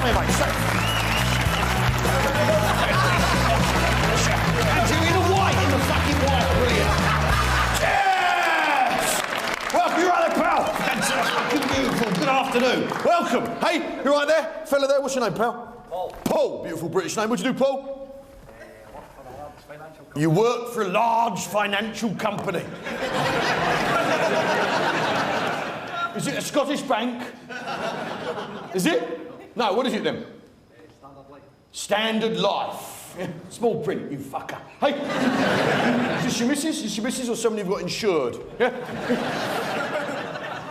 here, mate. And you're in the white, in the fucking white. Brilliant. Cheers! Welcome, you're right there, pal. That's fucking beautiful. Good afternoon. Welcome. Hey, you right there? Fella there, what's your name, pal? Paul. Beautiful British name. What do you do, Paul? You work for a large financial company. Is it a Scottish bank? Is it? No, what is it then? Standard Life. Standard Life. Yeah. Small print, you fucker. Hey, is this your missus? Is this your missus or someone you've got insured? Yeah?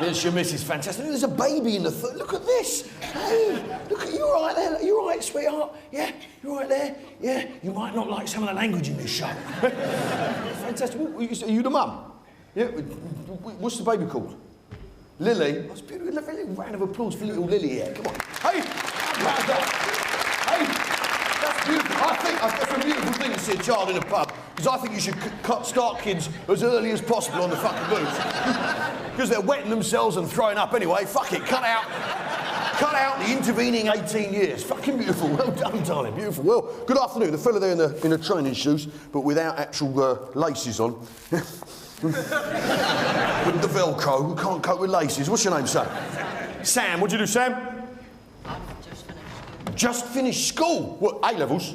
There's your missus, fantastic. There's a baby in the look at this. Hey, look at you right there. You all right, sweetheart? Yeah, you right there? Yeah, you might not like some of the language in this show. Fantastic. Are you the mum? Yeah, what's the baby called? Lily. That's beautiful. A round of applause for little Lily here. Come on. Hey, how's that? Hey, that's beautiful. I think that's a beautiful thing to see a child in a pub, because I think you should start kids as early as possible on the fucking booze. Because they're wetting themselves and throwing up anyway. Fuck it, cut out the intervening 18 years. Fucking beautiful. Well done, darling. Beautiful. Well, good afternoon. The fella there in the training shoes, but without actual laces on. With the Velcro, who can't cope with laces. What's your name, Sam? Sam, what do you do, Sam? Just finished school. What, A-levels?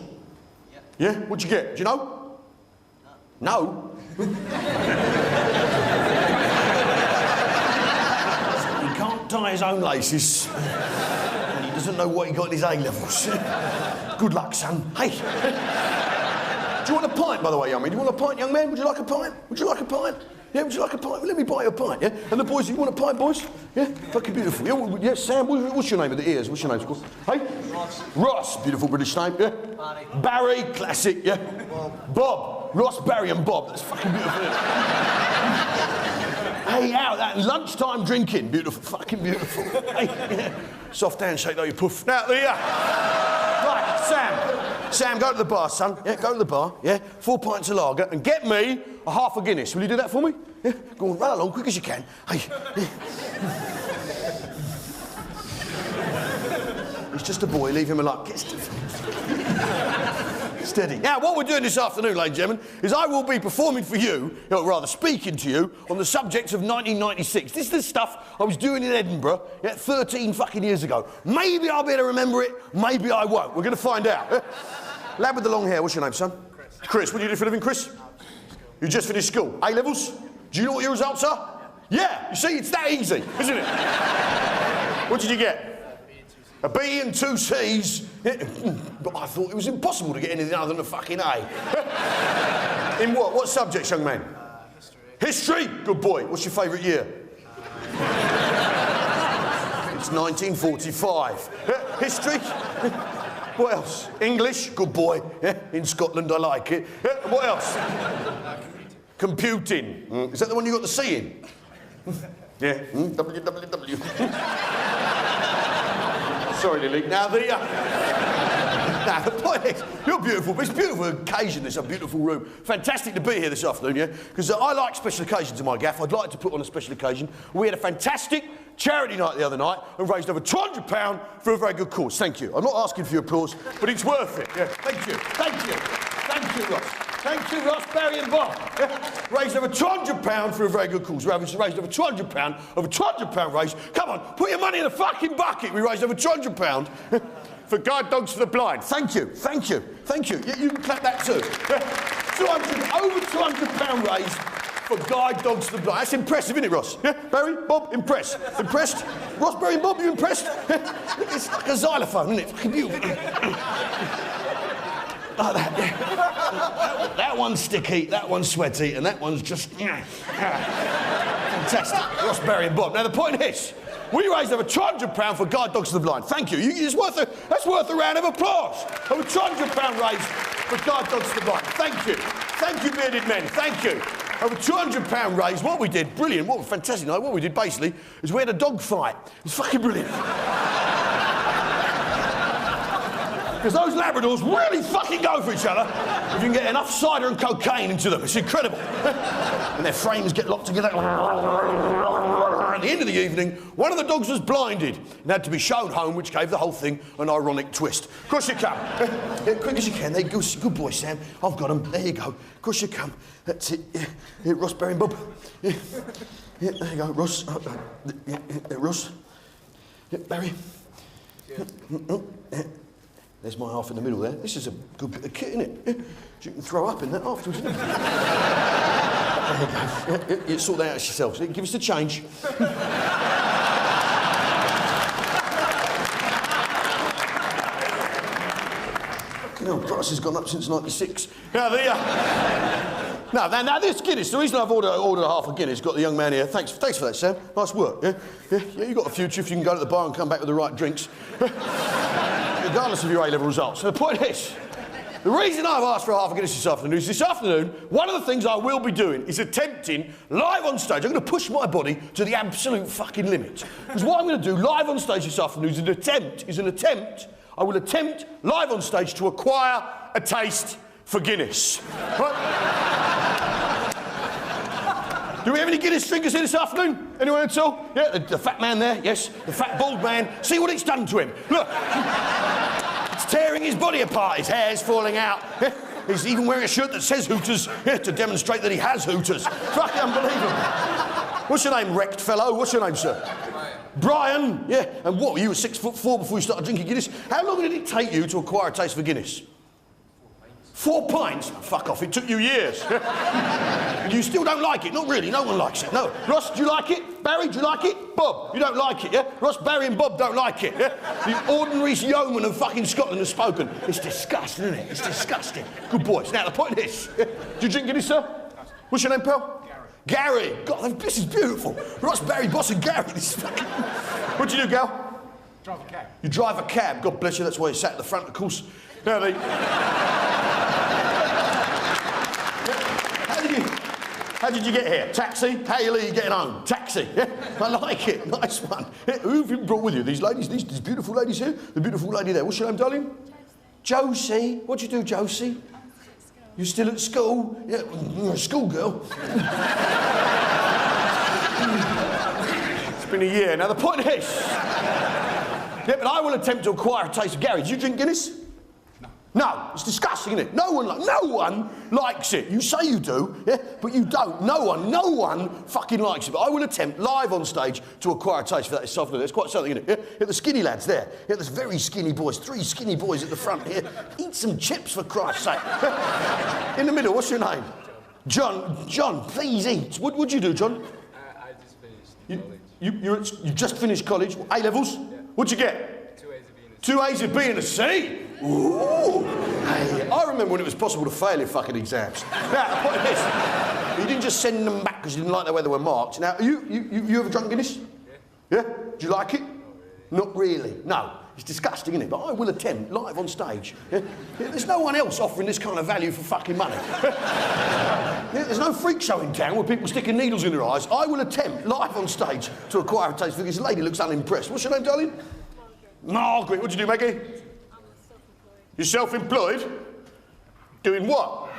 Yeah. Yeah? What'd you get? Do you know? No? He can't tie his own laces. And he doesn't know what he got in his A-levels. Good luck, son. Hey. Do you want a pint, by the way, young man? Do you want a pint, young man? Would you like a pint? Would you like a pint? Yeah, would you like a pint? Well, let me buy you a pint, yeah? And the boys, you want a pint, boys? Yeah? Fucking beautiful. Yeah, Sam, what's your name of the ears? What's your name, school? Hey? Ross. Ross, beautiful British name, yeah? Barry. Barry, classic, yeah? Bob. Ross, Barry and Bob. That's fucking beautiful. Hey, out that lunchtime drinking. Beautiful, fucking beautiful. Hey, yeah. Soft handshake though, you poof. Now, right, Sam, go to the bar, son. Yeah, go to the bar, yeah? 4 pints of lager and get me a half a Guinness. Will you do that for me? Yeah? Go on, run along, quick as you can. Hey. He's just a boy, leave him alone. Get steady. Now, what we're doing this afternoon, ladies and gentlemen, is I will be performing for you, or rather speaking to you, on the subject of 1996. This is the stuff I was doing in Edinburgh 13 fucking years ago. Maybe I'll be able to remember it, maybe I won't. We're going to find out. Lad with the long hair, what's your name, son? Chris. Chris, what do you do for a living, Chris? You just finished school. A-levels? Do you know what your results are? Yeah, you see, it's that easy, isn't it? What did you get? A B and 2 C's. But I thought it was impossible to get anything other than a fucking A. In what? What subjects, young man? History. History? Good boy. What's your favourite year? It's 1945. History? What else? English? Good boy. In Scotland, I like it. What else? Computing. Is that the one you got the C in? Yeah. WWW. Sorry, Lily. Now, the point is, you're beautiful. It's a beautiful occasion, this, a beautiful room. Fantastic to be here this afternoon, yeah? Because I like special occasions in my gaff. I'd like to put on a special occasion. We had a fantastic charity night the other night and raised over £200 for a very good cause. Thank you. I'm not asking for your applause, but it's worth it. Yeah. Thank you. Thank you. Thank you, Ross. Thank you, Ross, Barry and Bob. Yeah. Raised over £200 for a very good cause. We raised over £200 raise. Come on, put your money in the fucking bucket. We raised over £200 for Guide Dogs for the Blind. Thank you, thank you, thank you. You can clap that too. Over £200 raised for Guide Dogs for the Blind. That's impressive, isn't it, Ross? Yeah? Barry, Bob, impressed. Impressed? Ross, Barry and Bob, you impressed? It's like a xylophone, isn't it? Fucking beautiful. Like that, yeah. That one's sticky, that one's sweaty, and that one's just... Fantastic. Ross, Barry and Bob. Now, the point is, we raised over £200 for Guide Dogs to the Blind. Thank you. That's worth a round of applause. Over £200 raised for Guide Dogs to the Blind. Thank you. Thank you, bearded men. Thank you. Over £200 raised. What we did, brilliant. What a fantastic night. What we did, basically, is we had a dog fight. It was fucking brilliant. Because those Labradors really fucking go for each other if you can get enough cider and cocaine into them. It's incredible. And their frames get locked together. At the end of the evening, one of the dogs was blinded and had to be shown home, which gave the whole thing an ironic twist. Of course you come. Quick as you can. There you go. Good boy, Sam. I've got him. There you go. Of course you come. That's it. Yeah, Ross, Barry and Bob. Yeah, there you go. Ross. Ross. Barry. There's my half in the middle there. This is a good bit of kit, isn't it? You can throw up in that afterwards, isn't it? There you go. You sort that out yourself. So give us the change. No, price has gone up since '96. Now this Guinness, the reason I've ordered a half a Guinness, got the young man here. Thanks for that, Sam. Nice work, yeah? Yeah, you got a future if you can go to the bar and come back with the right drinks. Regardless of your A-level results. So the point is, the reason I've asked for a half a Guinness this afternoon, one of the things I will be doing is attempting, live on stage, I'm going to push my body to the absolute fucking limit. Because what I'm going to do live on stage this afternoon I will attempt live on stage to acquire a taste for Guinness. Right? Do we have any Guinness drinkers here this afternoon? Anyone at all? Yeah, the fat man there, yes. The fat bald man. See what it's done to him. Look. It's tearing his body apart. His hair's falling out. He's even wearing a shirt that says Hooters to demonstrate that he has Hooters. Fucking unbelievable. What's your name, wrecked fellow? What's your name, sir? Brian, yeah. And what, you were 6'4" before you started drinking Guinness? How long did it take you to acquire a taste for Guinness? 4 pints? Oh, fuck off, it took you years. And you still don't like it? Not really, no one likes it, no. Ross, do you like it? Barry, do you like it? Bob, you don't like it, yeah? Ross, Barry and Bob don't like it, yeah? The ordinary yeoman of fucking Scotland has spoken. It's disgusting, isn't it? It's disgusting. Good boys. Now, the point is, do you drink Guinness, sir? What's your name, pal? Gary. God, this is beautiful. Ross, Barry, Boss and Gary. This is fucking... What do you do, Gal? Drive a cab. You drive a cab. God bless you, that's why you sat at the front, of course. Now, How did you get here? Taxi? How are you getting home? Taxi, yeah? I like it, nice one. Who have you brought with you? These ladies, these beautiful ladies here? The beautiful lady there. What's your name, darling? Josie. What do you do, Josie? You're still at school? Yeah, you're a schoolgirl. It's been a year. Now, the point is... Yeah, but I will attempt to acquire a taste of Gary. Do you drink Guinness? No, it's disgusting, isn't it? No one likes it. You say you do, yeah, but you don't. No one fucking likes it. But I will attempt live on stage to acquire a taste for that this afternoon. There's quite something in it. Yeah? Yeah, the skinny lads there. Yeah, there's very skinny boys. 3 skinny boys at the front here. Eat some chips for Christ's sake. In the middle, what's your name? John. John, please eat. What would you do, John? I just finished college. You just finished college. A-levels? Yeah. What'd you get? 2 A's, a B and a C. Ooh. Hey, I remember when it was possible to fail your fucking exams. Now, the point is, you didn't just send them back because you didn't like the way they were marked. Now, you ever drunk Guinness? Yeah. Yeah? Do you like it? Not really. No. It's disgusting, isn't it? But I will attempt, live on stage. Yeah? Yeah, there's no one else offering this kind of value for fucking money. Yeah, there's no freak show in town where people sticking needles in their eyes. I will attempt, live on stage, to acquire a taste for this. Lady looks unimpressed. What's your name, darling? Margaret. What do you do, Maggie? You're self-employed? Doing what?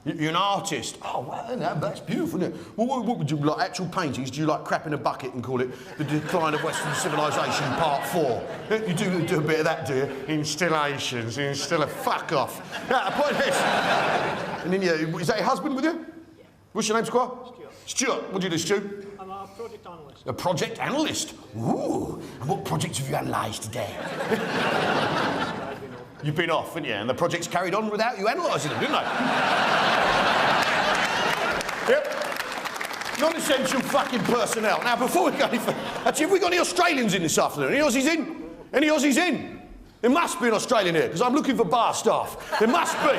You're an artist. Oh, well, that's beautiful, isn't it? Well, what would you like? Actual paintings? Do you like crap in a bucket and call it The Decline of Western Civilization Part 4? You do a bit of that, do you? Installations, fuck off. Now, the point is... And then, is that your husband with you? What's your name, Squire? Stuart. What do you do, Stu? I'm a project analyst. A project analyst? Ooh. And what projects have you analysed today? You've been off, haven't you? And the project's carried on without you analysing them, didn't they? Yep. Non-essential fucking personnel. Now, before we go any further... Actually, have we got any Australians in this afternoon? Any Aussies in? Any Aussies in? There must be an Australian here, because I'm looking for bar staff. There must be.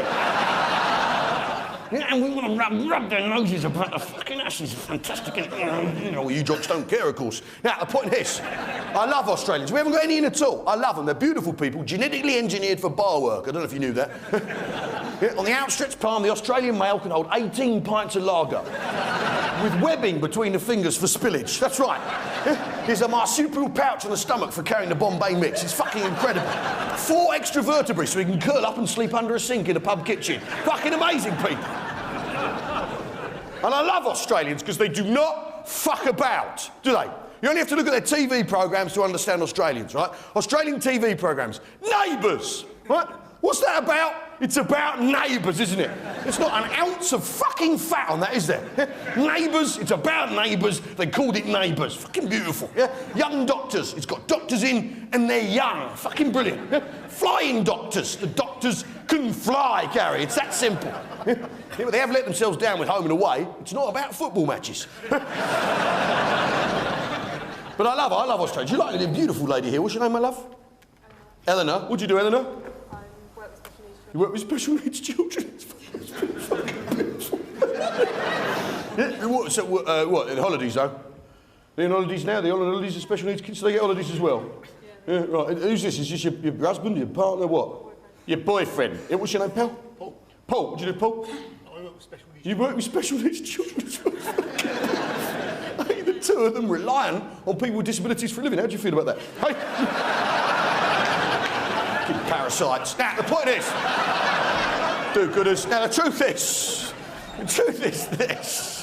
Yeah, and we want to rub their noses about the fucking asses. Fantastic. You know, you jocks don't care, of course. Now, the point is, I love Australians. We haven't got any in at all. I love them. They're beautiful people, genetically engineered for bar work. I don't know if you knew that. Yeah, on the outstretched palm, the Australian male can hold 18 pints of lager with webbing between the fingers for spillage. That's right. Yeah, there's a marsupial pouch on the stomach for carrying the Bombay mix. It's fucking incredible. 4 extra vertebrae so he can curl up and sleep under a sink in a pub kitchen. Fucking amazing people. And I love Australians because they do not fuck about, do they? You only have to look at their TV programmes to understand Australians, right? Australian TV programmes. Neighbours, right? What's that about? It's about neighbours, isn't it? There's not an ounce of fucking fat on that, is there? Neighbours, it's about neighbours. They called it Neighbours. Fucking beautiful, yeah? Young doctors. It's got doctors in and they're young. Fucking brilliant. Yeah? Flying doctors. The doctors can fly, Gary. It's that simple. Yeah? They have let themselves down with Home and Away. It's not about football matches. But I love Australia. Do you like the beautiful lady here? What's your name, my love? Eleanor. What do you do, Eleanor? You work with special needs children? It's fucking beautiful. Yeah, what, in holidays, though? They're in holidays now? They're on holidays of special needs kids, so they get holidays as well? Yeah, right. Who's this? Is this your husband, your partner, what? Your boyfriend. Yeah, what's your name, pal? Paul. Paul, what do you do, Paul? I work with special needs. You work with special needs children as well? Hey, the two of them relying on people with disabilities for a living. How do you feel about that? Hey! Parasites. Now, the point is, do-gooders. Now, the truth is this.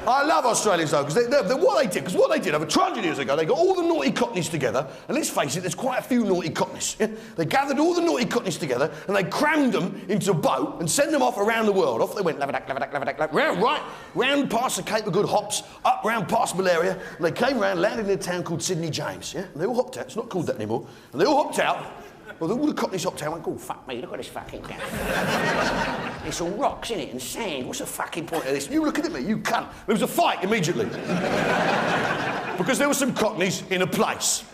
I love Australians, though, because what they did over 200 years ago, they got all the naughty cockneys together, and let's face it, there's quite a few naughty cockneys. Yeah? They gathered all the naughty cockneys together, and they crammed them into a boat and sent them off around the world. Off they went, round past the Cape of Good Hops, up round past Malaria, and they came round, landed in a town called Sydney James. Yeah? And they all hopped out. It's not called that anymore. And they all hopped out. Well, all the cockneys hopped out and went, oh, fuck me, look at this fucking gaff. It's all rocks, isn't it, and sand. What's the fucking point of this? You looking at me, you cunt. There was a fight immediately. Because there were some cockneys in a place.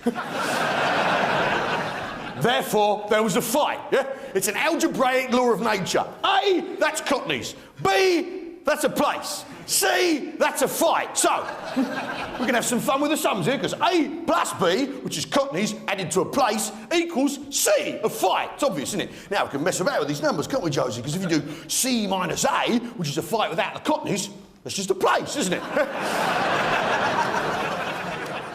Therefore, there was a fight, yeah? It's an algebraic law of nature. A, that's cockneys. B, that's a place. C, that's a fight. So, we can have some fun with the sums here, because A plus B, which is cockneys, added to a place, equals C, a fight. It's obvious, isn't it? Now, we can mess about with these numbers, can't we, Josie? Because if you do C minus A, which is a fight without the cockneys, that's just a place, isn't it?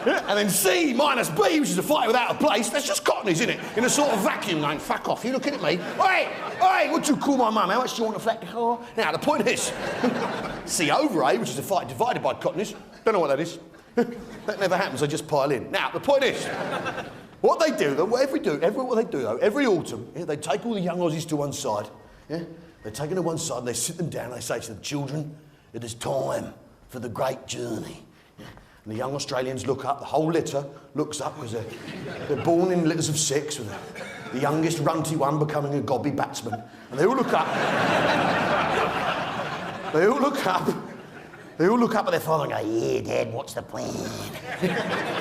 Yeah, and then C minus B, which is a fight without a place, that's just cockneys, isn't it? In a sort of vacuum going, fuck off, you looking at me? Oi, what do you call my mum? How much do you want to flat the car? Now, the point is, C over A, which is a fight divided by cockneys, don't know what that is. That never happens, they just pile in. Now, the point is, what they do, though, every autumn, yeah, they take all the young Aussies to one side, yeah? They take them to one side, and they sit them down, and they say to the children, it is time for the great journey. And the young Australians look up, the whole litter looks up, because they're born in litters of 6, with the youngest runty one becoming a gobby batsman. And they all look up. They all look up at their father and go, yeah, Dad, what's the plan?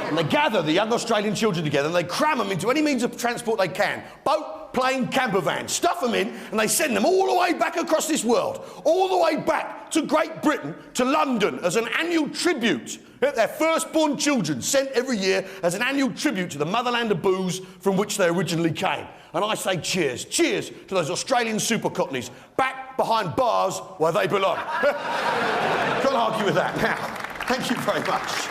And they gather the young Australian children together and they cram them into any means of transport they can. Boat, plane, camper van. Stuff them in and they send them all the way back across this world. All the way back to Great Britain, to London, as an annual tribute. Their firstborn children sent every year as an annual tribute to the motherland of booze from which they originally came. And I say cheers. Cheers to those Australian super cockneys back behind bars where they belong. Can't argue with that. Now, thank you very much.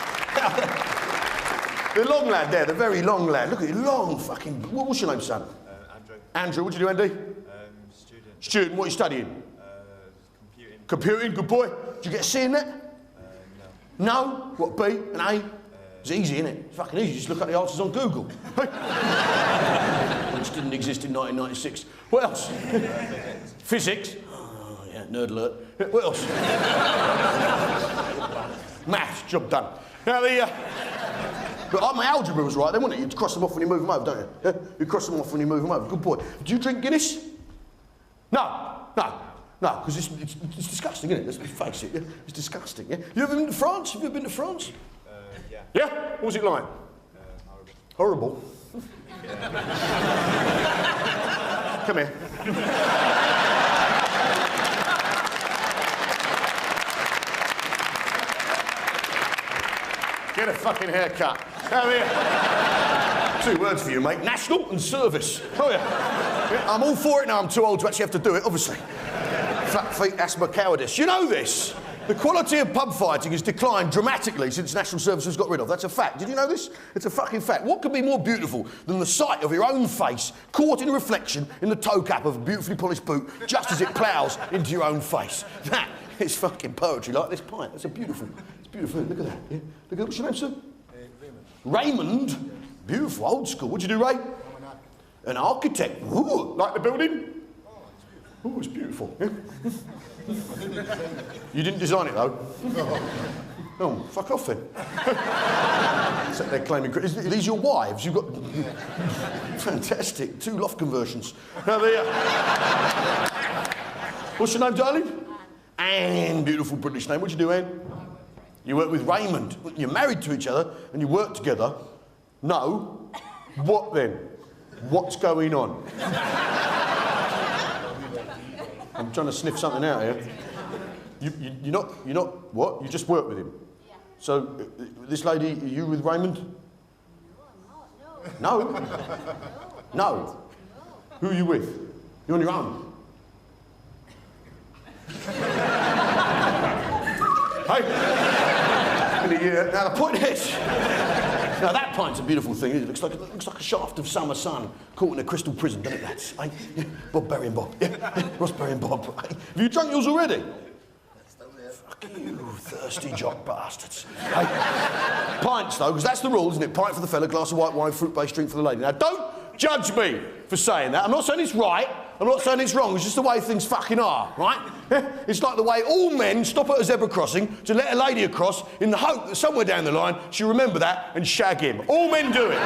The long lad there, the very long lad. Look at it, long fucking... What's your name, son? Andrew. Andrew, what do you do, Andy? Student. Student, what are you studying? Computing. Computing, good boy. Did you get a C in that? No. No? What, B? An A? It's easy, isn't it? It's fucking easy. Just look up the answers on Google. Which didn't exist in 1996. What else? Physics. Oh, yeah, nerd alert. What else? Maths, job done. Now, but my algebra was right then, wasn't it? You cross them off when you move them over, don't you? Yeah? You cross them off when you move them over. Good boy. Do you drink Guinness? No, because it's disgusting, isn't it? Let's face it, yeah? It's disgusting, yeah? You ever been to France? Have you ever been to France? Yeah. Yeah? What was it like? Horrible. Horrible? Come here. Get a fucking haircut. Come here. 2 words for you, mate. National and service. Oh, yeah. I'm all for it now. I'm too old to actually have to do it, obviously. Flat feet, asthma, cowardice. You know this. The quality of pub fighting has declined dramatically since National Service was got rid of. That's a fact. Did you know this? It's a fucking fact. What could be more beautiful than the sight of your own face caught in reflection in the toe cap of a beautifully polished boot just as it ploughs into your own face? That is fucking poetry, like this pint. It's beautiful. It's beautiful. Look at that. Yeah. Look at what's your name, sir? Raymond. Beautiful, old school. What'd you do, Ray? An architect. Ooh, like the building? Oh, it's beautiful. Yeah. You didn't design it, though? Oh, fuck off then. Except they're claiming... Are these your wives? You've got... Fantastic. 2 loft conversions. Now, there. What's your name, darling? Anne. Beautiful British name. What do you do, Anne? You work with Raymond. You're married to each other and you work together. No. What then? What's going on? I'm trying to sniff something out here. You're not, what? You just work with him? Yeah. So, this lady, are you with Raymond? No. No? No. Who are you with? You're on your own? Hey! Now the point is, now that pint's a beautiful thing. It looks like a shaft of summer sun caught in a crystal prison, doesn't it, lads? Hey? Yeah. Bob, Barry and Bob. Yeah. Ross, Barry and Bob. Hey. Have you drunk yours already? Fuck you, thirsty jock bastards. Hey. Pints though, because that's the rule, isn't it? Pint for the fella, glass of white wine, fruit-based drink for the lady. Now don't judge me for saying that. I'm not saying it's right. I'm not saying it's wrong, it's just the way things fucking are, right? It's like the way all men stop at a zebra crossing to let a lady across in the hope that somewhere down the line she'll remember that and shag him. All men do it.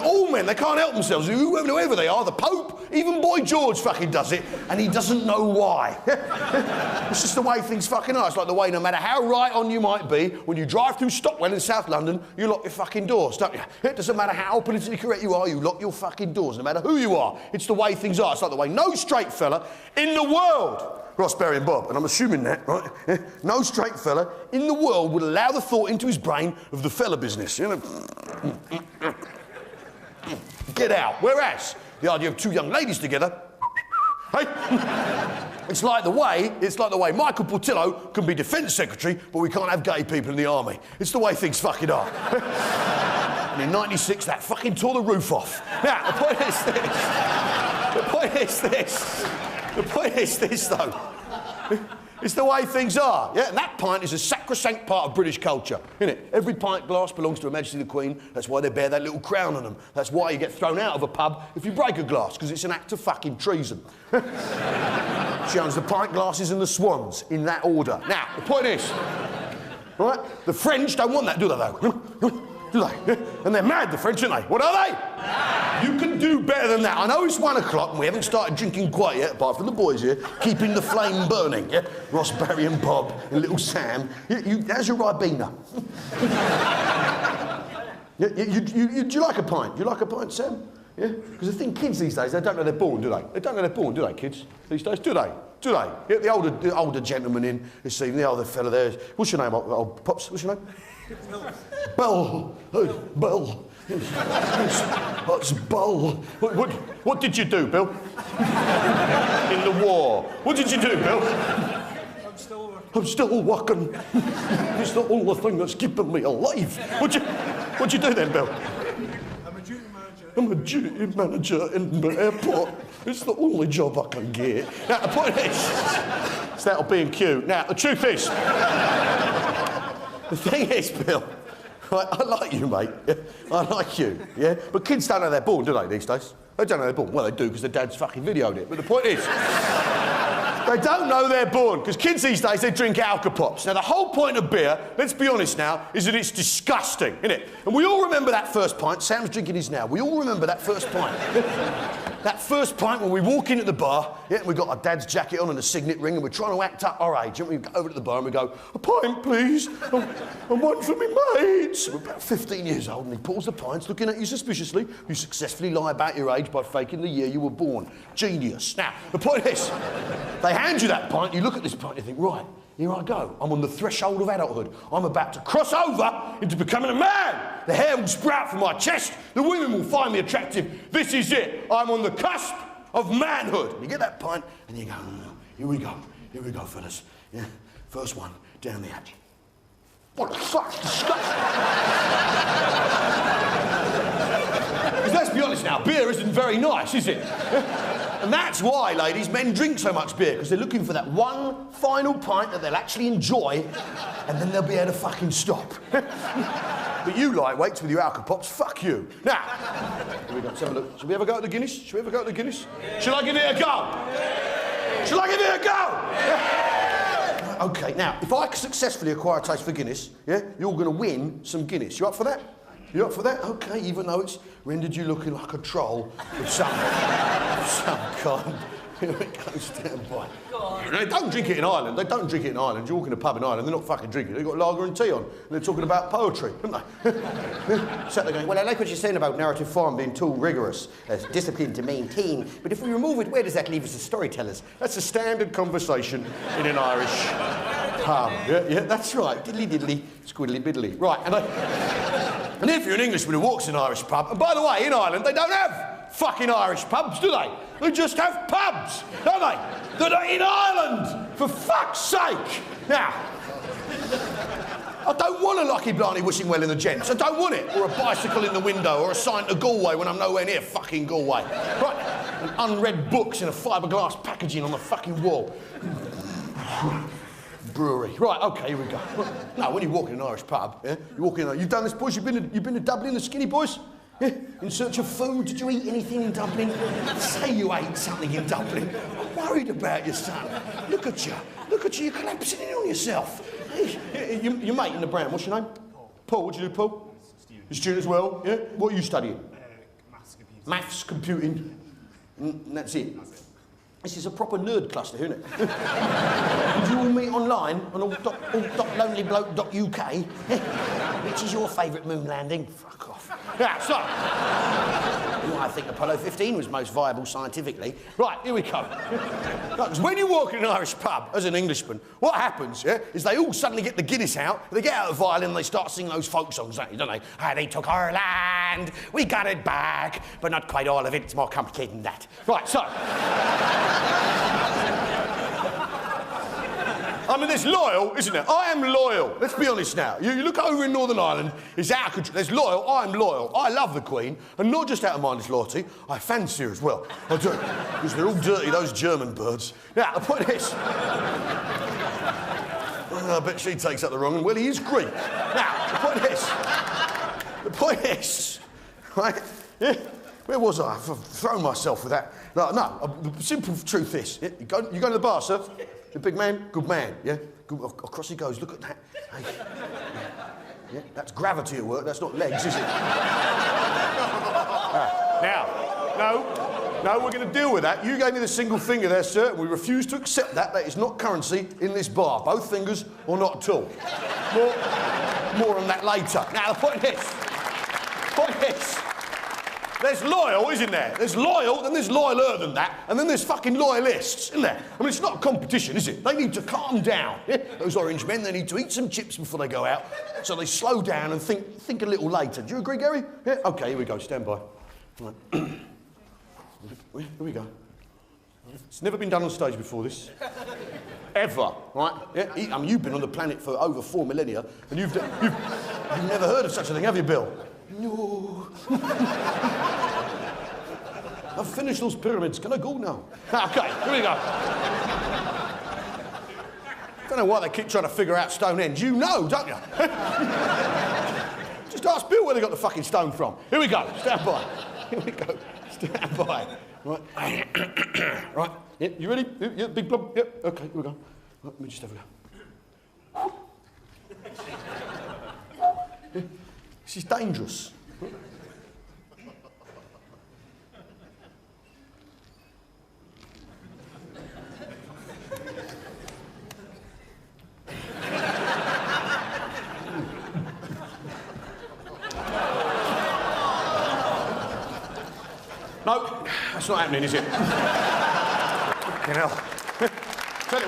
All men, they can't help themselves, whoever they are, the Pope, even Boy George fucking does it, and he doesn't know why. It's just the way things fucking are. It's like the way no matter how right on you might be, when you drive through Stockwell in South London, you lock your fucking doors, don't you? It doesn't matter how politically correct you are, you lock your fucking doors, no matter who you are. It's the way things are. It's like the way no straight fella in the world, Ross, Barry and Bob, and I'm assuming that, right? No straight fella in the world would allow the thought into his brain of the fella business, you know? Get out. Whereas, the idea of 2 young ladies together, hey? It's like the way Michael Portillo can be Defence Secretary, but we can't have gay people in the army. It's the way things fucking are. And in '96, that fucking tore the roof off. Now, the point is this, though. It's the way things are, yeah? And that pint is a sacrosanct part of British culture, isn't it? Every pint glass belongs to Her Majesty the Queen. That's why they bear that little crown on them. That's why you get thrown out of a pub if you break a glass, because it's an act of fucking treason. She owns the pint glasses and the swans, in that order. Now, the point is, right, the French don't want that, do they, though? Do they? And they're mad, the French, aren't they? What are they? You can do better than that. I know it's 1 o'clock and we haven't started drinking quite yet, apart from the boys here, keeping the flame burning, yeah? Ross, Barry and Bob and little Sam. How's your Ribena? Do you like a pint? Do you like a pint, Sam? Yeah? Because the thing, kids these days, they don't know they're born, do they? They don't know they're born, do they, kids? These days, do they? Do they? Yeah, the older gentleman in this evening, the older fella there. What's your name, old Pops? What's your name? Bell. Bell. That's Bull. What did you do, Bill? In the war. What did you do, Bill? I'm still working. It's the only thing that's keeping me alive. What'd you do then, Bill? I'm a duty manager in the airport. It's the only job I can get. Now, the point is, it's that'll be in queue. Now, the truth is, the thing is, Bill, right, I like you, mate. Yeah? I like you, yeah? But kids don't know they're born, do they, these days? They don't know they're born. Well, they do, because their dad's fucking videoed it. But the point is, they don't know they're born, because kids these days, they drink Alka-Pops. Now, the whole point of beer, let's be honest now, is that it's disgusting, isn't it? And we all remember that first pint. Sam's drinking his now. We all remember that first pint. That first pint when we walk in at the bar, yeah, we've got our dad's jacket on and a signet ring, and we're trying to act up our age. And we go over to the bar and we go, a pint, please, and one for me mates. We're about 15 years old, and he pulls the pints, looking at you suspiciously. You successfully lie about your age by faking the year you were born. Genius. Now, the point is, they hand you that pint, you look at this pint, you think, right, here I go. I'm on the threshold of adulthood. I'm about to cross over into becoming a man. The hair will sprout from my chest. The women will find me attractive. This is it. I'm on the cusp of manhood. You get that pint and you go, here we go. Here we go, fellas. Yeah. First one, down the hatch. What the fuck's disgusting? Because let's be honest now, beer isn't very nice, is it? And that's why, ladies, men drink so much beer, because they're looking for that one final pint that they'll actually enjoy and then they'll be able to fucking stop. But you lightweights with your alka pops, fuck you. Now, here we go, let's have a look. Shall we ever go to the Guinness? Shall we ever go to the Guinness? Yeah. Shall I give it a go? Yeah. Shall I give it a go? Yeah. Okay, now, if I successfully acquire a taste for Guinness, yeah, you're going to win some Guinness. You up for that? You up for that? Okay, even though it's rendered you looking like a troll of some kind. Here it goes, stand by. They don't drink it in Ireland. They don't drink it in Ireland. You walk in a pub in Ireland, they're not fucking drinking it. They've got lager and tea on. And they're talking about poetry, haven't they? Sat there going, well, I like what you're saying about narrative form being too rigorous. There's discipline to maintain. But if we remove it, where does that leave us as storytellers? That's a standard conversation in an Irish pub. Yeah, that's right. Diddly diddly, squiddly biddly. Right, and if you're an Englishman who walks in an Irish pub, and by the way, in Ireland, they don't have fucking Irish pubs, do they? They just have pubs, don't they? That are in Ireland, for fuck's sake. Now, I don't want a Lucky Blarney wishing well in the gents. I don't want it. Or a bicycle in the window, or a sign to Galway when I'm nowhere near fucking Galway. Right, and unread books in a fiberglass packaging on the fucking wall. Brewery. Right, okay, here we go. Now, when you walk in an Irish pub, yeah, you walk in, you've done this, boys? You've been to Dublin, the skinny boys? Yeah? In search of food? Did you eat anything in Dublin? Say you ate something in Dublin. I'm worried about you, son. Look at you. Look at you. You're collapsing in on yourself. Hey, your mate in the brown, what's your name? Paul. What do you do, Paul? Student. You're a student as well, yeah? What are you studying? Maths, computing. Maths, computing. And that's it? That's it. This is a proper nerd cluster, isn't it? Do you all meet online on all.lonelybloke.uk? Which is your favourite moon landing? Fuck off. Yeah, so, I think Apollo 15 was most viable scientifically. Right, here we go. Because when you walk in an Irish pub as an Englishman, what happens, yeah, is they all suddenly get the Guinness out, they get out the violin and they start singing those folk songs, don't they? Ah, they took our land, we got it back, but not quite all of it, it's more complicated than that. Right, so... I mean, there's loyal, isn't there? I am loyal. Let's be honest now. You look over in Northern Ireland, it's out of control. There's loyal, I'm loyal. I love the Queen, and not just out of mindless loyalty, I fancy her as well. I do. Because they're all dirty, those German birds. Now, the point is... I bet she takes up the wrong one. Well, he is Greek. Now, the point is... Right? Yeah? Where was I? I've thrown myself with that. No, the simple truth is, yeah, you go to the bar, sir. The big man, good man, yeah? Good, across he goes, look at that. Hey. Yeah, that's gravity at work, that's not legs, is it? Now, no, we're going to deal with that. You gave me the single finger there, sir, and we refuse to accept that. That is not currency in this bar. Both fingers or not at all. More on that later. Now, the point is, there's loyal, isn't there? There's loyal, then there's loyaler than that, and then there's fucking loyalists, isn't there? I mean, it's not a competition, is it? They need to calm down. Yeah? Those orange men, they need to eat some chips before they go out, so they slow down and think a little later. Do you agree, Gary? Yeah? Okay, here we go, stand by. Right. Here we go. It's never been done on stage before, this. Ever, right? Yeah? I mean, you've been on the planet for over 4 millennia, and you've never heard of such a thing, have you, Bill? No. I've finished those pyramids. Can I go now? Okay, here we go. Don't know why they keep trying to figure out Stonehenge. You know, don't you? Just ask Bill where they got the fucking stone from. Here we go. Stand by. Here we go. Stand by. Right. Right. Yep. You ready? Yeah. Big blob. Yep. Okay. Here we go. Right, let me just have a go. Yeah. This is dangerous. No, that's not happening, is it? You know. Tell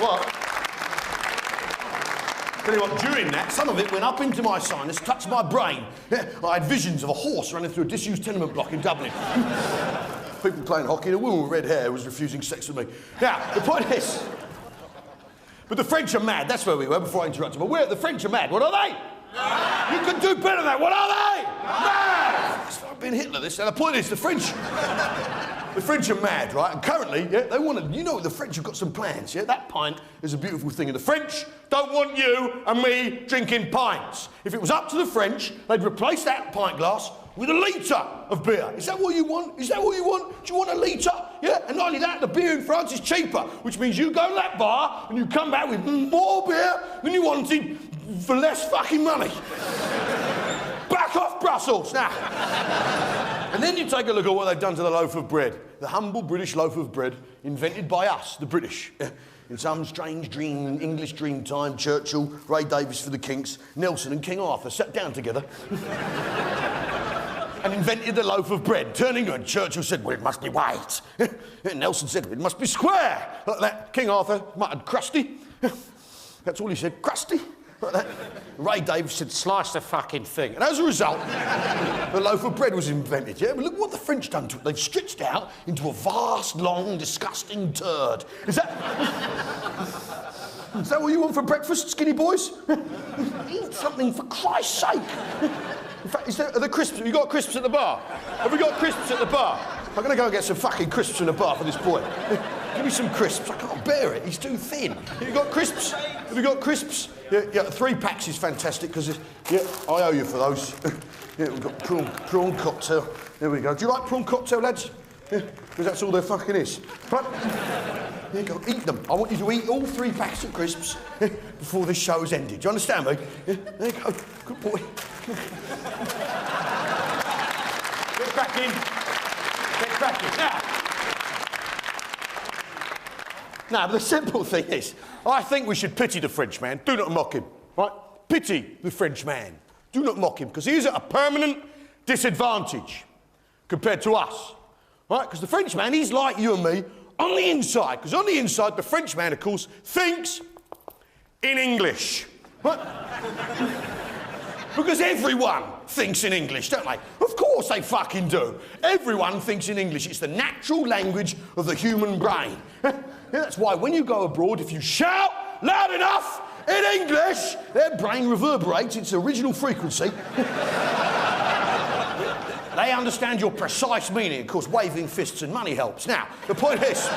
you what, during that, some of it went up into my sinus, touched my brain. Yeah, I had visions of a horse running through a disused tenement block in Dublin. People playing hockey, and a woman with red hair was refusing sex with me. Now, the point is... But the French are mad, that's where we were before I interrupted. But the French are mad, what are they? You can do better than that, what are they? Mad! It's like being Hitler, this. And the point is, the French... the French are mad, right? And currently, yeah, they want to, you know, the French have got some plans, yeah? That pint is a beautiful thing, and the French don't want you and me drinking pints. If it was up to the French, they'd replace that pint glass with a litre of beer. Is that what you want? Is that what you want? Do you want a litre? Yeah, and not only that, the beer in France is cheaper, which means you go to that bar and you come back with more beer than you wanted for less fucking money. Back off Brussels, now. And then you take a look at what they've done to the loaf of bread. The humble British loaf of bread invented by us, the British. In some strange dream, English dream time, Churchill, Ray Davies for the Kinks, Nelson and King Arthur sat down together and invented the loaf of bread. Turning to it, Churchill said, well, it must be white. And Nelson said, it must be square. Like that. King Arthur muttered, crusty. That's all he said, crusty. Like that. Ray Davies said, slice the fucking thing. And as a result, the loaf of bread was invented, yeah? But look what the French done to it. They've stretched it out into a vast, long, disgusting turd. Is that what you want for breakfast, skinny boys? Eat something for Christ's sake. In fact, are there crisps? Have you got crisps at the bar? Have we got crisps at the bar? I'm going to go and get some fucking crisps in the bar for this boy. Give me some crisps. I can't bear it. He's too thin. Have you got crisps? Have you got crisps? Yeah, 3 packs is fantastic because, yeah, I owe you for those. Yeah, we've got prawn cocktail. There we go. Do you like prawn cocktail, lads? Yeah, because that's all there fucking is. Right. Here you go, eat them. I want you to eat all 3 packs of crisps before this show's ended. Do you understand me? Yeah, there you go. Good boy. Get cracking. Get cracking. Now, the simple thing is, I think we should pity the Frenchman. Do not mock him, right? Pity the Frenchman. Do not mock him, because he is at a permanent disadvantage compared to us, right? Because the Frenchman, he's like you and me on the inside, because on the inside, the Frenchman, of course, thinks in English, right? Because everyone thinks in English, don't they? Of course they fucking do. Everyone thinks in English. It's the natural language of the human brain. That's why when you go abroad, if you shout loud enough in English, their brain reverberates its original frequency. They understand your precise meaning. Of course, waving fists and money helps. Now, the point is,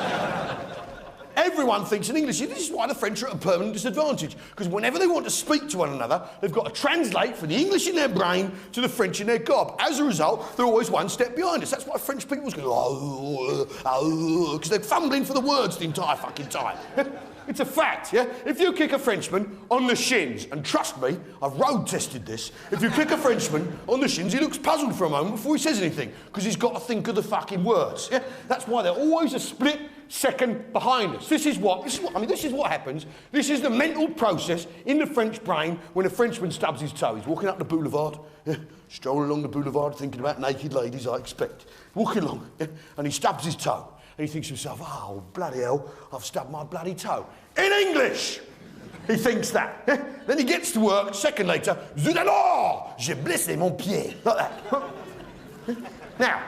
everyone thinks in English. This is why the French are at a permanent disadvantage. Because whenever they want to speak to one another, they've got to translate from the English in their brain to the French in their gob. As a result, they're always one step behind us. That's why French people go, because they're fumbling for the words the entire fucking time. It's a fact, yeah? If you kick a Frenchman on the shins, and trust me, I've road tested this, if you kick a Frenchman on the shins, he looks puzzled for a moment before he says anything, because he's got to think of the fucking words, yeah? That's why they're always a split second behind us. This is what happens. This is the mental process in the French brain when a Frenchman stubs his toe. He's walking up the boulevard, yeah, strolling along the boulevard, thinking about naked ladies, I expect. Walking along, yeah, and he stubs his toe. And he thinks to himself, oh, bloody hell, I've stubbed my bloody toe. In English! He thinks that. Yeah? Then he gets to work, a second later, zut alors, j'ai blessé mon pied. Like that. Now,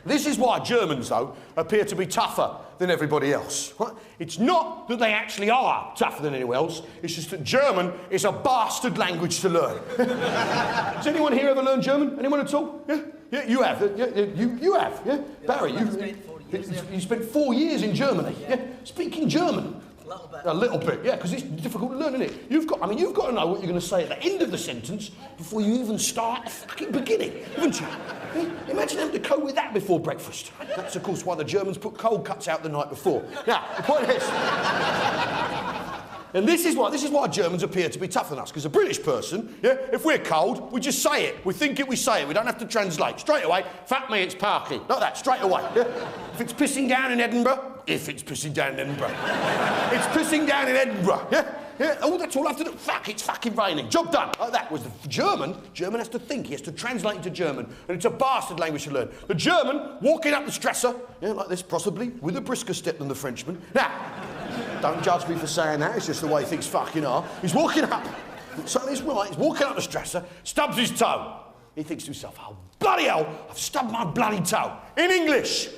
this is why Germans, though, appear to be tougher than everybody else. Right? It's not that they actually are tougher than anyone else, it's just that German is a bastard language to learn. Has anyone here ever learned German? Anyone at all? Yeah? Yeah, you have. Yeah, you have. Yeah? Barry, you spent 4 years in Germany. Yeah? Speaking German. A little bit, yeah, because it's difficult to learn, isn't it? You've got to know what you're going to say at the end of the sentence before you even start the fucking beginning, haven't you? Yeah? Imagine having to cope with that before breakfast. That's, of course, why the Germans put cold cuts out the night before. Now, the point is... And this is why Germans appear to be tougher than us, because a British person, yeah, if we're cold, we just say it. We think it, we say it. We don't have to translate. Straight away, fuck me, it's Parky. Like that, straight away. Yeah? If it's pissing down in Edinburgh, it's pissing down in Edinburgh. It's pissing down in Edinburgh, yeah? Yeah, oh, that's all I have to do. Fuck, it's fucking raining. Job done. Like that. Was the German has to think. He has to translate into German. And it's a bastard language to learn. The German, walking up the Stresser, yeah, like this, possibly, with a brisker step than the Frenchman. Now, don't judge me for saying that, it's just the way things fucking are. He's walking up, so he's right, he's walking up the Stresser, stubs his toe. He thinks to himself, oh, bloody hell, I've stubbed my bloody toe. In English.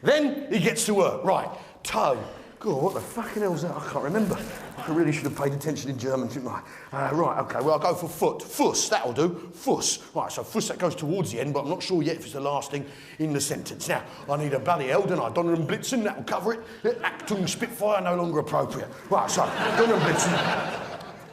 Then he gets to work. Right, toe. God, what the fucking hell's that? I can't remember. I really should have paid attention in German, shouldn't I? Right, okay, well, I'll go for foot. Fuss, that'll do. Fuss. Right, so fuss, that goes towards the end, but I'm not sure yet if it's the last thing in the sentence. Now, I need a bloody hell, don't I? Donner and Blitzen, that'll cover it. Achtung Spitfire, no longer appropriate. Right, so, Donner and Blitzen.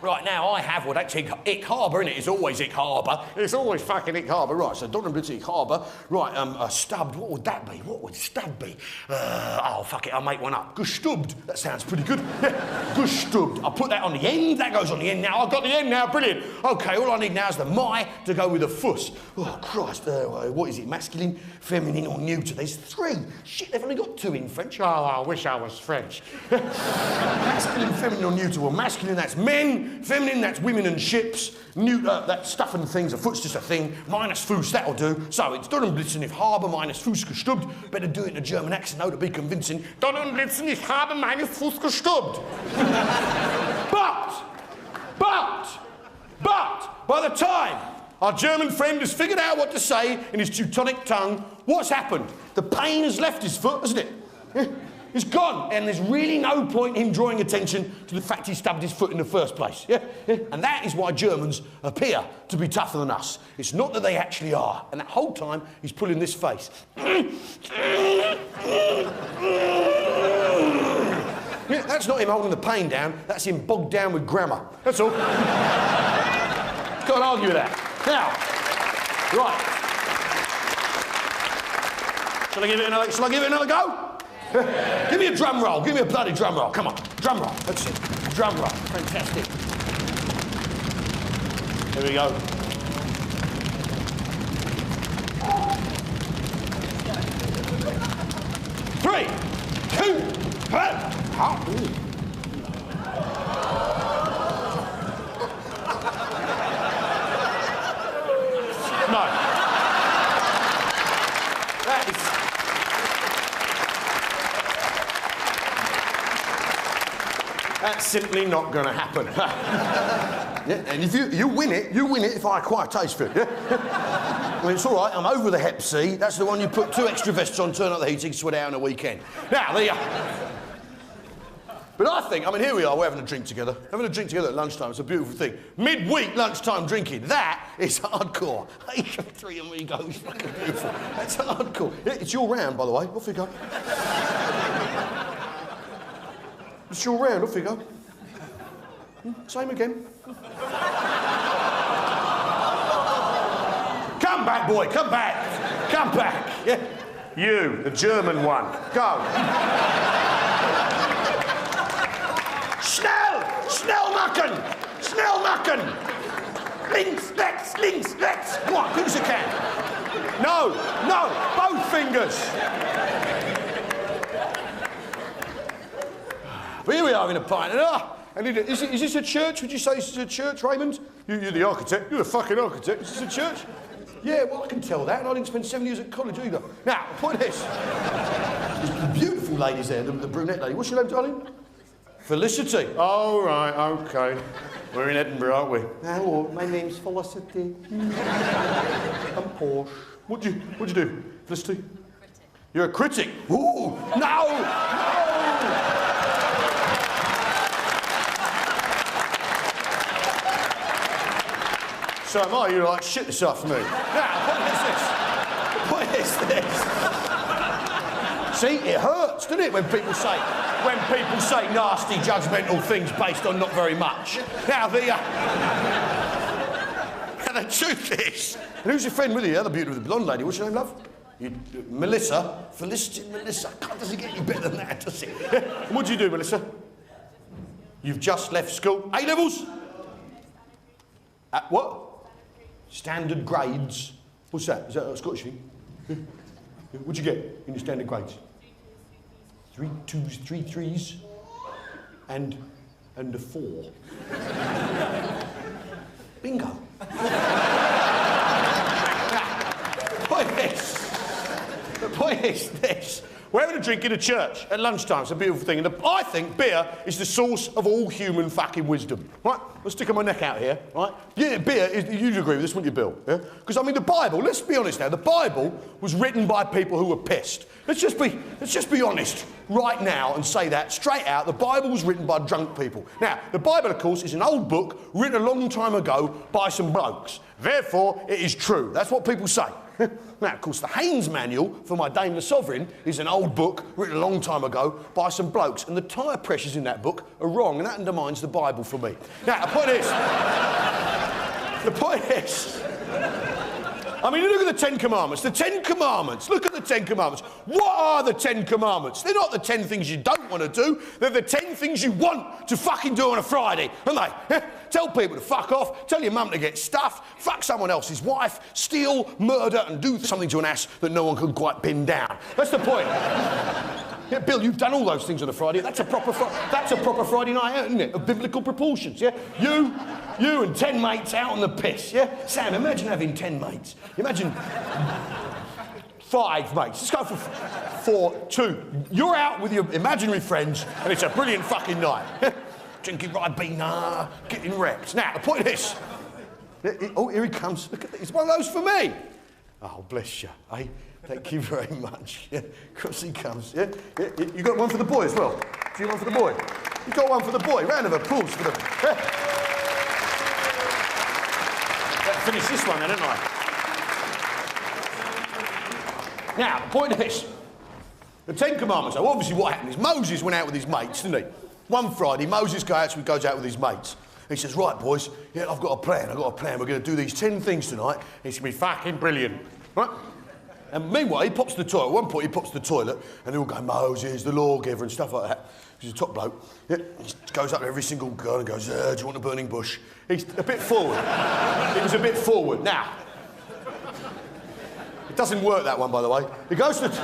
Right, now I have, well, that's Ick Harbour, innit? It's always Ick Harbour. It's always fucking Ick Harbour. Right, so Donner and Blitzen, Ick Harbour. Right, stubbed, what would that be? What would stub be? Oh, fuck it, I'll make one up. Gestubbed. That sounds pretty good. Yeah, gestubbed. I'll put that on the end. That goes on the end now. I've got the end now, brilliant. Okay, all I need now is the my to go with the fuss. Oh, Christ, what is it, masculine, feminine or neuter? There's 3. Shit, they've only got 2 in French. Oh, I wish I was French. Masculine, feminine or neuter? Well, masculine, that's men. Feminine, that's women and ships. Neuter, that's stuff and things. A foot's just a thing. Minus Fuß, that'll do. So it's Donner und Blitzen, if Harbour minus Fuß gestubbt. Better do it in a German accent, though, to be convincing. Donner und Blitzen, ich habe meines Fuß gestubbt. But, by the time our German friend has figured out what to say in his Teutonic tongue, what's happened? The pain has left his foot, hasn't it? Yeah. It's gone, and there's really no point in him drawing attention to the fact he stabbed his foot in the first place. Yeah? Yeah? And that is why Germans appear to be tougher than us. It's not that they actually are. And that whole time, he's pulling this face. Yeah, that's not him holding the pain down. That's him bogged down with grammar. That's all. Can't argue with that. Now, right. Shall I give it another go? Give me a drum roll. Give me a bloody drum roll. Come on. Drum roll. That's it. Drum roll. Fantastic. Here we go. Three, two, one. No. That is... That's simply not going to happen. Yeah, and if you win it if I acquire taste for it. Yeah? I mean, it's all right, I'm over the Hep C. That's the one you put 2 extra vests on, turn up the heating, sweat out on a weekend. Now, there you are. But I think, I mean, here we are, we're having a drink together. Having a drink together at lunchtime, it's a beautiful thing. Midweek lunchtime drinking, that is hardcore. 3 of me goes, fucking beautiful. That's hardcore. Yeah, it's your round, by the way. Off you go. It's your round, off you go. Same again. Come back, boy, come back. Come back. Yeah. You, the German one. Go. Schnell machen! Schnell machen! Links, rechts! Come on, quick as you can. No, both fingers. But here we are in a pint. And is this a church? Would you say this is a church, Raymond? You're the architect. You're the fucking architect. Is this a church? Yeah, well, I can tell that. And I didn't spend 7 years at college either. Now, the point is, the beautiful ladies there, the brunette lady. What's your name, darling? Felicity. Oh, right, OK. We're in Edinburgh, aren't we? Hello, my name's Felicity. I'm Porsche. What'd you do, Felicity? Critic. You're a critic? Ooh, no! So am I, you're like shit this afternoon. Now, what is this? See, it hurts, doesn't it, when people say nasty, judgmental things based on not very much. Now, the truth is, and who's your friend with you? The other beautiful, the blonde lady. What's your name, love? Melissa. Felicity Melissa. God, does it get you better than that, does it? What'd you do, Melissa? You've just left school. A-levels? At what? Standard grades. What's that? Is that a Scottish thing? What'd you get in your standard grades? 3 2s, 3 3s, and a 4. Bingo. The point is this. We're having a drink in a church at lunchtime. It's a beautiful thing. And I think beer is the source of all human fucking wisdom. Right? I'm sticking my neck out here. Right? Yeah, beer, you'd agree with this, wouldn't you, Bill? Yeah? Because, I mean, the Bible, let's be honest now, the Bible was written by people who were pissed. Let's just be honest right now and say that straight out. The Bible was written by drunk people. Now, the Bible, of course, is an old book written a long time ago by some blokes. Therefore, it is true. That's what people say. Now, of course, the Haynes Manual for My Dame the Sovereign is an old book written a long time ago by some blokes, and the tyre pressures in that book are wrong, and that undermines the Bible for me. Now, the point is, I mean, look at the Ten Commandments. The Ten Commandments. Look at the Ten Commandments. What are the Ten Commandments? They're not the 10 things you don't want to do. They're the 10 things you want to fucking do on a Friday, aren't they? Tell people to fuck off. Tell your mum to get stuffed. Fuck someone else's wife. Steal, murder, and do something to an ass that no one can quite pin down. That's the point. Yeah, Bill, you've done all those things on a Friday. That's a proper Friday night out, isn't it? Of biblical proportions, yeah? You and 10 mates out on the piss, yeah? Sam, imagine having 10 mates. Imagine 5 mates. Let's go for 4, 2. You're out with your imaginary friends, and it's a brilliant fucking night. Drinking Ribena, getting wrecked. Now, the point is... Oh, here he comes. Look at this. It's one of those for me. Oh, bless you, eh? Thank you very much. Yeah, across he comes. Yeah? You got one for the boy as well. Do you want one for the boy? You got one for the boy. Round of applause for them. Yeah. Better finish this one then, haven't I? Now, the point is, the Ten Commandments. So obviously, what happened is Moses went out with his mates, didn't he? One Friday, Moses goes out with his mates. He says, right, boys, yeah, I've got a plan. We're going to do these 10 things tonight. It's going to be fucking brilliant. Right? And meanwhile, he pops to the toilet. At one point, he pops to the toilet, and they all go, Moses, the lawgiver, and stuff like that. He's a top bloke. Yeah, he goes up to every single girl and goes, do you want a burning bush? He's a bit forward. It was a bit forward. Now, it doesn't work, that one, by the way. He goes to the...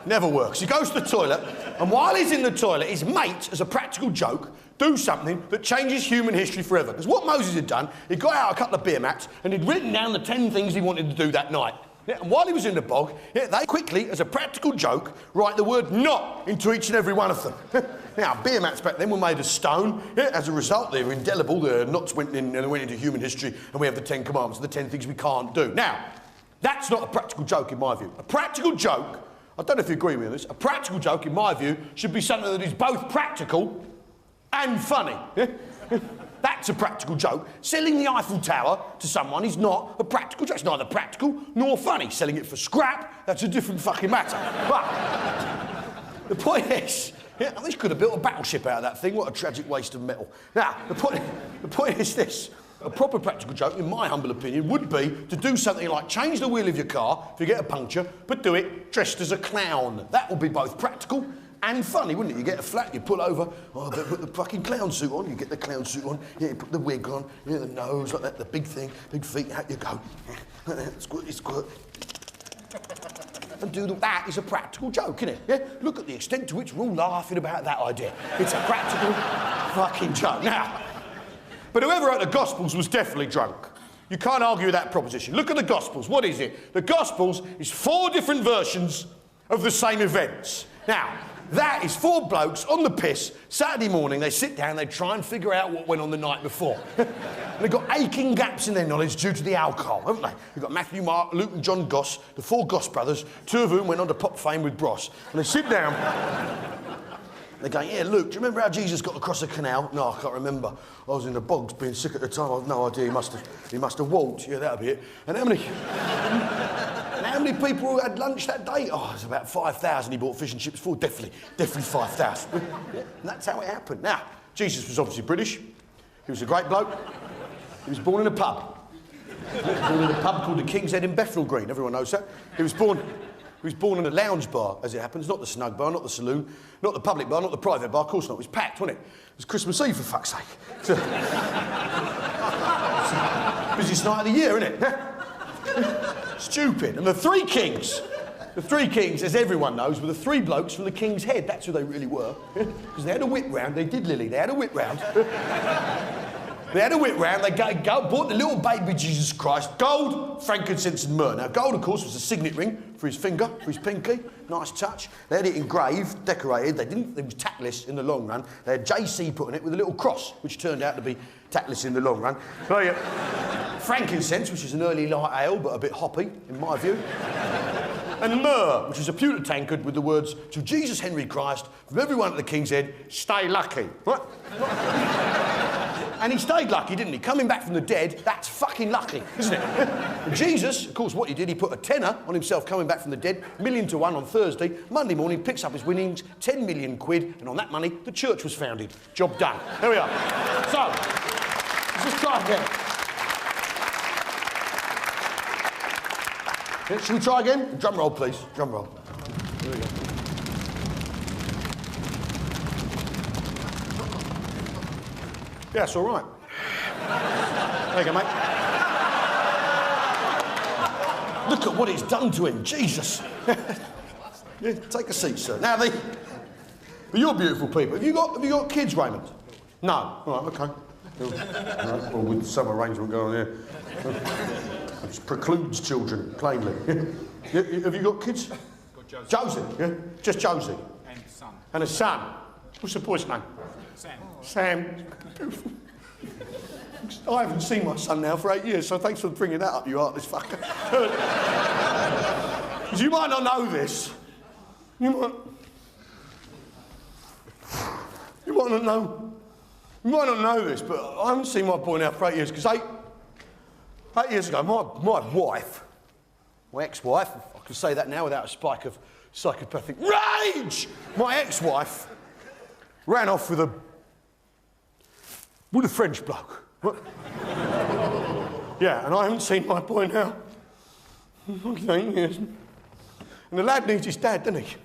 Never works. He goes to the toilet, and while he's in the toilet, his mate, as a practical joke, do something that changes human history forever. Because what Moses had done, he got out a couple of beer mats, and he'd written down the 10 things he wanted to do that night. Yeah, and while he was in the bog, yeah, they quickly, as a practical joke, write the word not into each and every one of them. Now, beer mats back then were made of stone. Yeah, as a result, they were indelible. The knots went into human history, and we have the 10 Commandments, the 10 things we can't do. Now, that's not a practical joke in my view. A practical joke, I don't know if you agree with me on this, a practical joke, in my view, should be something that is both practical and funny. Yeah? That's a practical joke. Selling the Eiffel Tower to someone is not a practical joke. It's neither practical nor funny. Selling it for scrap, that's a different fucking matter. But the point is, yeah, I could have built a battleship out of that thing. What a tragic waste of metal. Now, the point is this. A proper practical joke, in my humble opinion, would be to do something like change the wheel of your car if you get a puncture, but do it dressed as a clown. That would be both practical and funny, wouldn't it? You get a flat, you pull over, oh, put the fucking clown suit on, you get the clown suit on, yeah, you put the wig on, yeah, the nose like that, the big thing, big feet, out you go. Squirt. And that is a practical joke, isn't it? Yeah? Look at the extent to which we're all laughing about that idea. It's a practical fucking joke. Now, but whoever wrote the Gospels was definitely drunk. You can't argue with that proposition. Look at the Gospels. What is it? The Gospels is 4 different versions of the same events. Now, that is 4 blokes on the piss. Saturday morning, they sit down, they try and figure out what went on the night before. And they've got aching gaps in their knowledge due to the alcohol, haven't they? You've got Matthew, Mark, Luke and John Goss, the 4 Goss brothers, 2 of whom went on to pop fame with Bros. And they sit down, they're going, yeah, Luke, do you remember how Jesus got across the canal? No, I can't remember. I was in the bogs being sick at the time. I have no idea. He must have walked. Yeah, that'll be it. And how many people had lunch that day? Oh, it was about 5,000 he bought fish and chips for. Definitely 5,000. Yeah, and that's how it happened. Now, Jesus was obviously British. He was a great bloke. He was born in a pub. He was born in a pub called the King's Head in Bethnal Green. Everyone knows that. He was born in a lounge bar, as it happens, not the snug bar, not the saloon, not the public bar, not the private bar. Of course not. It was packed, wasn't it? It was Christmas Eve, for fuck's sake. It's the busiest night of the year, isn't it? Stupid. And the three kings, as everyone knows, were the 3 blokes from the King's Head. That's who they really were. Because they had a whip round. They did, Lily. They had a whip round. They had a whip round, they bought the little baby Jesus Christ, gold, frankincense and myrrh. Now gold, of course, was a signet ring for his finger, for his pinky, nice touch. They had it engraved, decorated, it was tactless in the long run. They had JC put on it with a little cross, which turned out to be tactless in the long run. So, yeah, frankincense, which is an early light ale, but a bit hoppy, in my view. And myrrh, which is a pewter tankard with the words, to Jesus Henry Christ, from everyone at the King's Head, stay lucky. Right? And he stayed lucky, didn't he? Coming back from the dead, that's fucking lucky, isn't it? And Jesus, of course, what he did, he put a tenner on himself coming back from the dead, 1,000,000 to 1 on Thursday. Monday morning, picks up his winnings, 10 million quid, and on that money, the church was founded. Job done. There we are. So, let's just try again. Yeah, shall we try again? Drum roll, please. Drum roll. Here we go. Yeah, it's all right. There you go, mate. Look at what it's done to him, Jesus. Yeah, take a seat, sir. Now, you're beautiful people. Have you got kids, Raymond? No. All right, OK. All right, well, with some arrangement going on here. It precludes children, plainly. Have you got kids? Got Josie. Josie, yeah? Just Josie? And a son. And a son? What's the boy's name? Sam. Sam. Beautiful. I haven't seen my son now for 8 years, so thanks for bringing that up, you heartless fucker. You might not know this. You might not know this, but I haven't seen my boy now for 8 years, because 8 years ago, my wife, my ex-wife, I can say that now without a spike of psychopathic rage, my ex-wife ran off with a French bloke. What? Yeah, and I haven't seen my boy now for 8 years. And the lad needs his dad, doesn't he?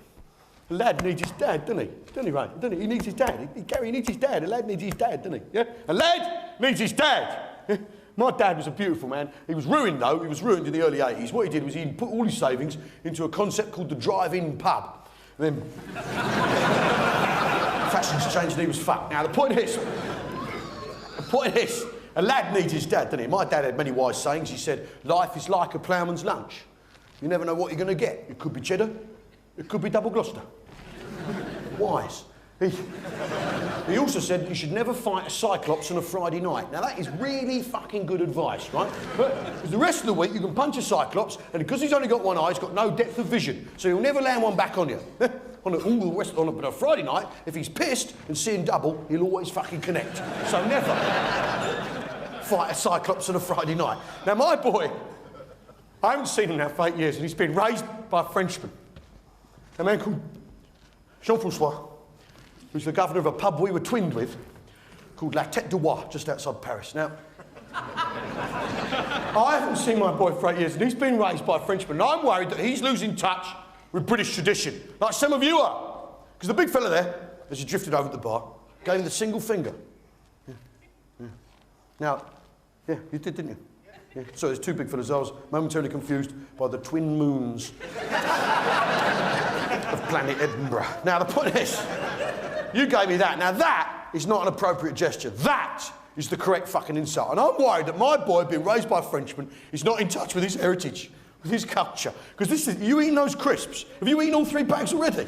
The lad needs his dad, doesn't he? Doesn't he, Ray? Doesn't he? He needs his dad. Gary needs his dad. The lad needs his dad, doesn't he? Yeah? A lad needs his dad. Yeah? My dad was a beautiful man. He was ruined, though. He was ruined in the early 80s. What he did was he put all his savings into a concept called the drive-in pub. And then fashions changed and he was fucked. Now, the point is, a lad needs his dad, doesn't he? My dad had many wise sayings. He said, life is like a ploughman's lunch. You never know what you're going to get. It could be cheddar. It could be double Gloucester. Wise. He also said you should never fight a cyclops on a Friday night. Now, that is really fucking good advice, right? But the rest of the week, you can punch a cyclops, and because he's only got one eye, he's got no depth of vision, so he'll never land one back on you. But on a Friday night, if he's pissed and seeing double, he'll always fucking connect. So never fight a cyclops on a Friday night. Now, my boy, I haven't seen him now for 8 years, and he's been raised by a Frenchman, a man called Jean-Francois, who's the governor of a pub we were twinned with, called La Tête de Roi, just outside Paris. Now, I haven't seen my boy for 8 years, and he's been raised by a Frenchman, and I'm worried that he's losing touch with British tradition, like some of you are. Because the big fella there, as he drifted over at the bar, gave him the single finger. Yeah. Yeah. Now, yeah, you did, didn't you? Yeah. So there's two big fellas. I was momentarily confused by the twin moons of planet Edinburgh. Now, the point is, you gave me that. Now, that is not an appropriate gesture. That is the correct fucking insult. And I'm worried that my boy, being raised by a Frenchman, is not in touch with his heritage, with his culture. Because this is, you eating those crisps? Have you eaten all 3 bags already?